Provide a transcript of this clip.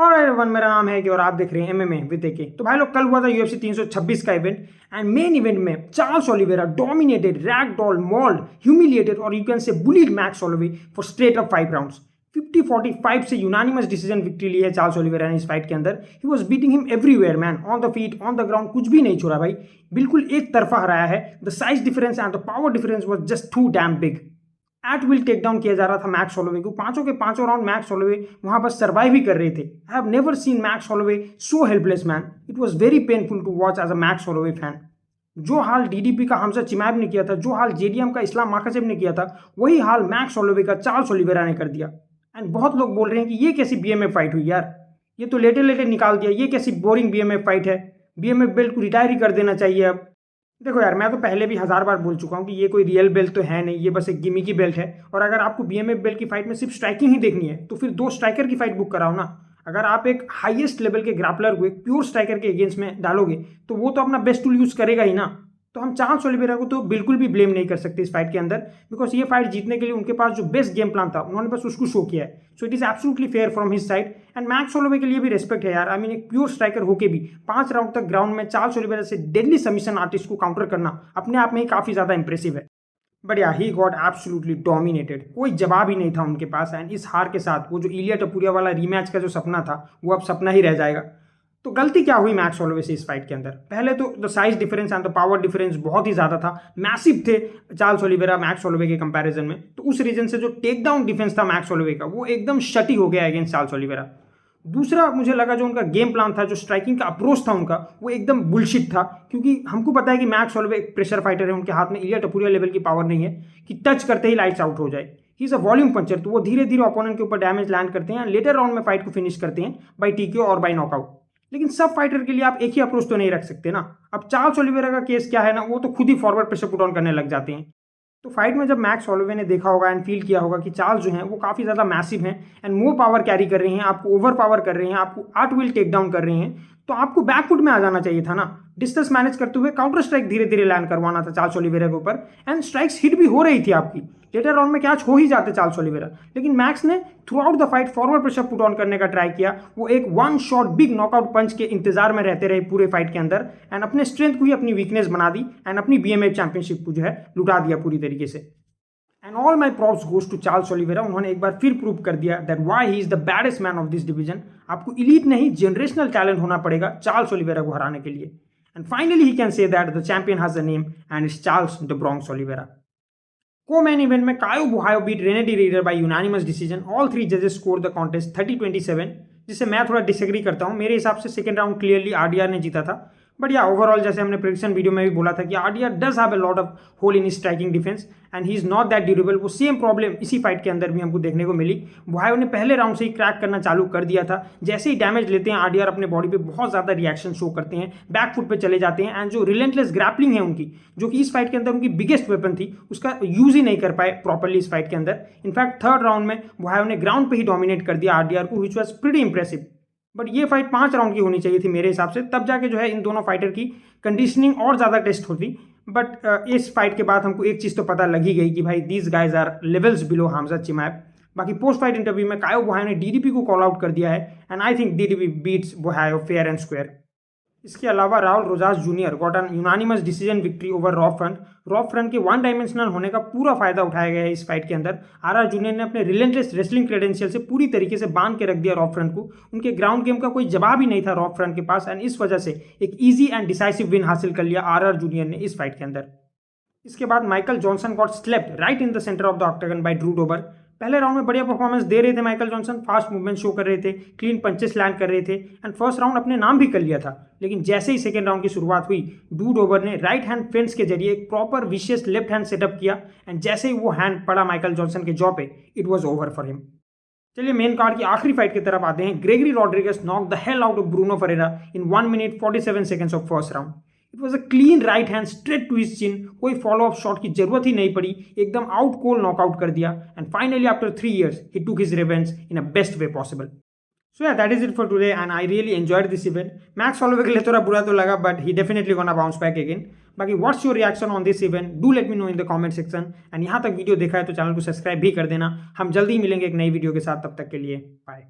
और एवरीवन, मेरा नाम है कि और आप देख रहे हैं एमएमए विद एके। तो भाई लोग, कल हुआ था यूएफसी 326 का इवेंट एंड मेन इवेंट में Charles Oliveira dominated, ragdoll, mauled, humiliated और you can say bullied Max Holloway for straight up 5 rounds. 50-45 से यूनानिमस डिसीजन विक्ट्री ली है चार्ल्स ओलिवेरा ने इस फाइट के अंदर। He was beating him everywhere man, on the feet, on the ground, कुछ भी नहीं छोड़ा भाई, बिल्कुल एक तरफा हराया है। The size difference and the power difference was just too damn big. It will take down किया जा रहा था मैक्स होलोवे को। पांचों के पांचों राउंड मैक्स होलोवे वहां पर सर्वाइव ही कर रहे थे। I have never seen Max Holloway so helpless man. It was very painful to watch as a Max Holloway fan. जो हाल डीडीपी का हमजा चिमाएब ने किया था, जो हाल जेडीएम का इस्लाम माखाचेव ने किया था, वही हाल मैक्स होलोवे का चार्ल्स ओलिवेरा ने कर दिया। एंड बहुत लोग बोल रहे हैं कि ये कैसी बीएमएफ फाइट हुई यार, ये तो लेटे लेटे निकाल दिया, ये कैसी बोरिंग बीएमएफ फाइट है, बीएमएफ बेल्ट को रिटायर ही कर देना चाहिए अब। देखो यार, मैं तो पहले भी 1000 बार बोल चुका हूँ कि ये कोई रियल बेल्ट तो है नहीं, ये बस एक गिमी की बेल्ट है। और अगर आपको बीएमएफ बेल्ट की फाइट में सिर्फ स्ट्राइकिंग ही देखनी है तो फिर 2 स्ट्राइकर की फाइट बुक कराओ ना। अगर आप एक हाईएस्ट लेवल के ग्रैपलर को एक प्योर स्ट्राइकर के अगेंस्ट में डालोगे तो वो तो अपना बेस्ट टूल यूज करेगा ही ना। तो हम चार्ल्स ओलिवेरा को तो बिल्कुल भी ब्लेम नहीं कर सकते इस फाइट के अंदर, बिकॉज ये फाइट जीतने के लिए उनके पास जो बेस्ट गेम प्लान था उन्होंने बस उसको शो किया है। So it is absolutely fair from his side. And max Holloway के लिए भी रेस्पेक्ट है यार। आई मीन, एक प्योर स्ट्राइकर होके भी 5 राउंड तक ग्राउंड में चार्ल्स ओलिवेरा से डेडली सबमिशन आर्टिस्ट को काउंटर करना अपने आप में ही काफी ज्यादा इंप्रेसिव है। बट या ही गॉट एब्सोल्युटली डोमिनेटेड, कोई जवाब ही नहीं था उनके पास। एंड इस हार के साथ वो जो इलिया टपुरिया वाला रीमैच का जो सपना था वो अब सपना ही रह जाएगा। तो गलती क्या हुई मैक्स होलोवे से इस फाइट के अंदर? पहले तो the size difference and the power difference बहुत ही ज्यादा था, मैसिव थे चार्ल्स ओलिवेरा मैक्स होलोवे के कंपैरिजन में। तो उस रीजन से जो टेक डाउन डिफेंस था मैक्स होलोवे का, वो एकदम शटी हो गया अगेंस्ट चार्ल्स ओलिवेरा। दूसरा, मुझे लगा जो उनका गेम प्लान था, जो स्ट्राइकिंग का अप्रोच था उनका, वो एकदम बुलशिट था। क्योंकि हमको पता है कि मैक्स होलोवे एक प्रेशर फाइटर है, उनके हाथ में इलिया टपुरिया लेवल की पावर नहीं है कि टच करते ही लाइट्स आउट हो जाए। He is a volume puncture, तो वो धीरे धीरे ओपोनेंट के ऊपर डैमेज लैंड करते हैं, लेटर राउंड में फाइट को फिनिश करते हैं बाई टीक्यू और बाई नॉकआउट। लेकिन सब फाइटर के लिए आप एक ही अप्रोच तो नहीं रख सकते ना। अब चार्ल्स ओलिवेरा का केस क्या है ना, वो तो खुद ही फॉरवर्ड प्रेशर पुट ऑन करने लग जाते हैं। तो फाइट में जब मैक्स होलोवे ने देखा होगा एंड फील किया होगा कि चार्ल्स जो हैं वो काफ़ी ज़्यादा मैसिव हैं एंड मोर पावर कैरी कर रहे हैं, आपको ओवर पावर कर रहे हैं, आपको आर्ट विल टेक डाउन कर रहे हैं, तो आपको बैकफुट में आ जाना चाहिए था ना। डिस्टेंस मैनेज करते हुए काउंटर स्ट्राइक धीरे धीरे लैंड करवाना था चार्ल्स ओलिवेरा के ऊपर। एंड स्ट्राइक्स हिट भी हो रही थी आपकी, लेटर राउंड में कैच हो ही जाते चार्ल्स ओलिवेरा। लेकिन मैक्स ने through out the fight forward pressure put on करने का ट्राई किया। वो एक 1 शॉट बिग नॉकआउट पंच के इंतजार में रहते रहे पूरे फाइट के अंदर एंड अपने स्ट्रेंथ को ही अपनी वीकनेस बना दी एंड अपनी बीएमएफ चैंपियनशिप को जो है लुटा दिया पूरी तरीके से। And all my props goes to Charles Oliveira. उन्होंने एक बार फिर प्रूव कर दिया that why he is the baddest man of this division. आपको इलीट नहीं, जनरेशनल टैलेंट होना पड़ेगा चार्ल्स ओलिवेरा को हराने के लिए। And finally he can say that the champion has a name and it's Charles the Bronx Oliveira. Co-main event में Caio Borralho beat Reinier de Ridder by unanimous decision. All 3 जजेस score the contest 30-27, जिससे मैं थोड़ा disagree करता हूं। मेरे हिसाब से सेकंड राउंड क्लियरली आरडीआर ने जीता था। बट या ओवरऑल, जैसे हमने प्रेडिक्शन वीडियो में भी बोला था कि RDR does have a lot of hole in striking defence and he is not that durable. वो सेम प्रॉब्लम इसी फाइट के अंदर भी हमको देखने को मिली। बुहायो ने पहले राउंड से ही क्रैक करना चालू कर दिया था। जैसे ही डैमेज लेते हैं आरडीआर अपने बॉडी पे बहुत ज़्यादा रिएक्शन शो करते हैं, बैक फुट पे चले जाते हैं एंड जो रिलेंटलेस ग्रैपलिंग है उनकी, जो कि इस फाइट के अंदर उनकी बिगेस्ट वेपन थी, उसका यूज ही नहीं कर पाए प्रॉपरली इस फाइट के अंदर। इनफैक्ट थर्ड राउंड में बुहायो ने ग्राउंड पे ही डोमिनेट कर दिया आरडीआर को, which was pretty impressive. But ये फाइट 5 राउंड की होनी चाहिए थी मेरे हिसाब से, तब जाके जो है इन दोनों फाइटर की कंडीशनिंग और ज़्यादा टेस्ट होती। बट इस फाइट के बाद हमको एक चीज़ तो पता लगी गई कि भाई these guys are levels below Hamzat Chimaev. बाकी पोस्ट फाइट इंटरव्यू में कायो बुहायो ने डीडीपी को कॉल आउट कर दिया है and I think DDP beats Borralho fair and square. इसके अलावा Raul Rosas junior got an unanimous decision victory over Rob Font. Rob Font के 1 डायमेंशनल होने का पूरा फायदा उठाया गया है इस फाइट के अंदर। आर जूनियर ने अपने रिलेंटलेस रेसलिंग क्रेडेंशियल से पूरी तरीके से बांध के रख दिया रॉब फ्रंट को। उनके ग्राउंड गेम का कोई जवाब ही नहीं था रॉब फ्रंट के पास एंड इस वजह से एक ईजी एंड डिसाइसिव विन हासिल कर लिया आर जूनियर ने इस फाइट के अंदर। इसके बाद Michael Johnson got slapped right in the center of the octagon by Drew Dober. पहले राउंड में बढ़िया परफॉर्मेंस दे रहे थे Michael Johnson, fast movement show कर रहे थे, क्लीन पंचेस लैंड कर रहे थे एंड फर्स्ट राउंड अपने नाम भी कर लिया था। लेकिन जैसे ही सेकंड राउंड की शुरुआत हुई, ड्रू डोबर ने राइट हैंड फेंस के जरिए एक proper vicious left hand setup किया एंड जैसे ही वो हैंड पड़ा माइकल जॉनसन के जॉ पे, it was over for him. चलिए मेन कार्ड की आखिरी फाइट की तरफ आते हैं। Gregory Rodrigues knock the hell out of Bruno Ferreira in 1 minute 47 seconds of first round. It was a clean right hand straight to his chin, कोई follow up shot की जरूरत ही नहीं पड़ी, एकदम आउट कोल नॉकआउट कर दिया and finally after 3 years he took his revenge in a best way possible. So yeah that is it for today and I really enjoyed this event. Max Holloway के लिए थोड़ा बुरा तो लगा but he definitely gonna bounce back again. बाकी what's your reaction on this event, do let me know in the comment section and यहाँ तक video देखा है तो चैनल को सब्सक्राइब भी कर देना। हम जल्दी ही मिलेंगे एक नई वीडियो के साथ, तब तक के लिए बाय।